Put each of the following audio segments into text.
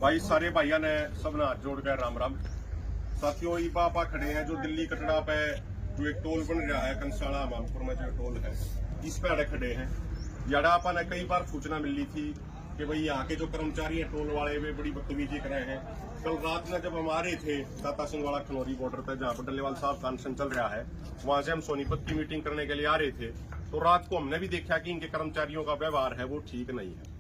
भाई सारे भाइयों ने सब हाथ जोड़ कर राम राम। साथियों ई पापा खड़े हैं जो दिल्ली कटड़ा पे जो एक टोल बन रहा है कंसाला मामपुर में जो टोल है इस पे अड़े खड़े हैं। याडा आपा ने कई बार सूचना मिली थी कि भाई यहाँ के जो कर्मचारी हैं टोल वाले वे बड़ी बदतमीजी कर रहे हैं। कल रात में जब हम आ रहे थे दाता सिंह वाला खनौरी बॉर्डर पे जहाँ पर डल्लेवाल साहब का अनशन चल रहा है वहां से हम सोनीपत की मीटिंग करने के लिए आ रहे थे तो रात को हमने भी देखा कि इनके कर्मचारियों का व्यवहार है वो ठीक नहीं है।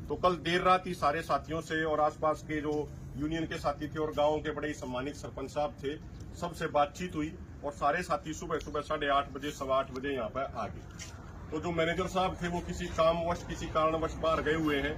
तो कल देर रात ही सारे साथियों से और आसपास के जो यूनियन के साथी थे और गांव के बड़े सम्मानित सरपंच साहब थे सबसे बातचीत हुई और सारे साथी सुबह सुबह 8:30 बजे 8:15 बजे यहाँ पर आ गए। तो जो मैनेजर साहब थे वो किसी कामवश किसी कारणवश बाहर गए हुए हैं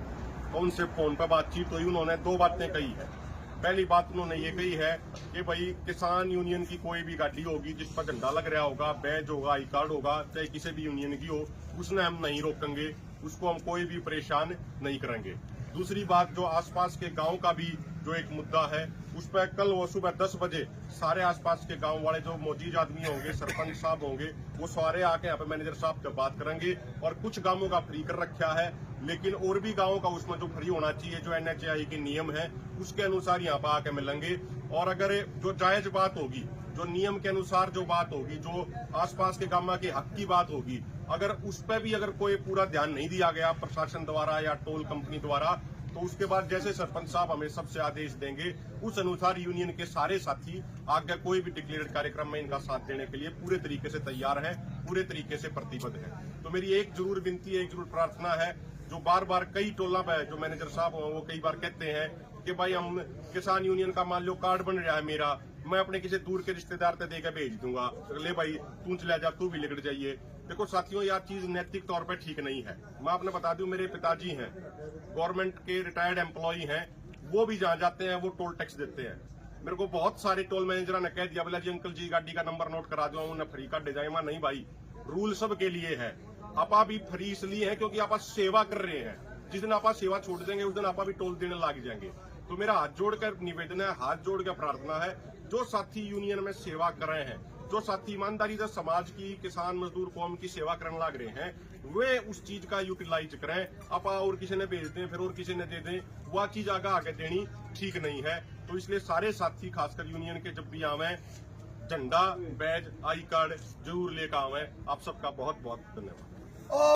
तो उनसे फोन पर बातचीत हुई। उन्होंने दो बातें कही है। पहली बात उन्होंने ये कही है कि भाई किसान यूनियन की कोई भी गाड़ी होगी जिस पर झंडा लग रहा होगा बैज होगा आई कार्ड होगा चाहे किसी भी यूनियन की हो उसने हम नहीं रोकेंगे, उसको हम कोई भी परेशान नहीं करेंगे। दूसरी बात जो आसपास के गांव का भी जो एक मुद्दा है उस पर कल वो सुबह 10 बजे सारे आसपास के गांव वाले जो मौजूद आदमी होंगे सरपंच साहब होंगे वो सारे आके यहाँ पे मैनेजर साहब से बात करेंगे और कुछ गांवों का फ्री कर रखा है लेकिन और भी गांवों का उसमें जो फ्री होना चाहिए जो NHAI के नियम है उसके अनुसार यहाँ पे आके मिलेंगे। और अगर जो जायज बात होगी जो नियम के अनुसार जो बात होगी जो आसपास के गांव के हक की बात होगी अगर उस पर भी अगर कोई पूरा ध्यान नहीं दिया गया प्रशासन द्वारा या टोल कंपनी द्वारा तो उसके बाद जैसे सरपंच साहब हमें सबसे आदेश देंगे उस अनुसार यूनियन के सारे साथी आगे कोई भी डिक्लेयर्ड कार्यक्रम में इनका साथ देने के लिए पूरे तरीके से तैयार है, पूरे तरीके से प्रतिबद्ध है। तो मेरी एक जरूर विनती है, एक जरूर प्रार्थना है जो बार बार कई टोला पे जो मैनेजर साहब हो वो कई बार कहते हैं कि भाई हम किसान यूनियन का मान लो कार्ड बन रहा है मेरा, मैं अपने किसी दूर के रिश्तेदार से देकर भेज दूंगा, ले भाई तू चला जा तू भी लिगड़ जाइए। देखो साथियों यह चीज नैतिक तौर पर ठीक नहीं है। मैं आपने बता दूं मेरे पिताजी हैं गवर्नमेंट के रिटायर्ड एम्प्लॉय हैं, वो भी जहां जाते हैं वो टोल टैक्स देते हैं। मेरे को बहुत सारे टोल मैनेजर ने कह दिया बोला जी अंकल जी गाड़ी का नंबर नोट करा दो उन्हें फ्री काट दे जाए। मैं नहीं भाई, रूल सब के लिए है। आप भी फ्री इसलिए है क्योंकि आप सेवा कर रहे हैं। जिस दिन आप सेवा छोड़ देंगे उस दिन आप भी टोल देने लग जाएंगे। तो मेरा हाथ जोड़कर निवेदन है, हाथ जोड़कर प्रार्थना है जो साथी यूनियन में सेवा कर रहे हैं, जो साथी ईमानदारी से समाज की किसान मजदूर कौम की सेवा करने लग रहे हैं वे उस चीज का यूटिलाइज करें। आप और किसी ने भेज दें फिर और किसी ने दे दें वह चीज आगे देनी ठीक नहीं है। तो इसलिए सारे साथी खासकर यूनियन के जब भी आवे झंडा बैज आई कार्ड जरूर लेकर आवे। आप सबका बहुत बहुत धन्यवाद।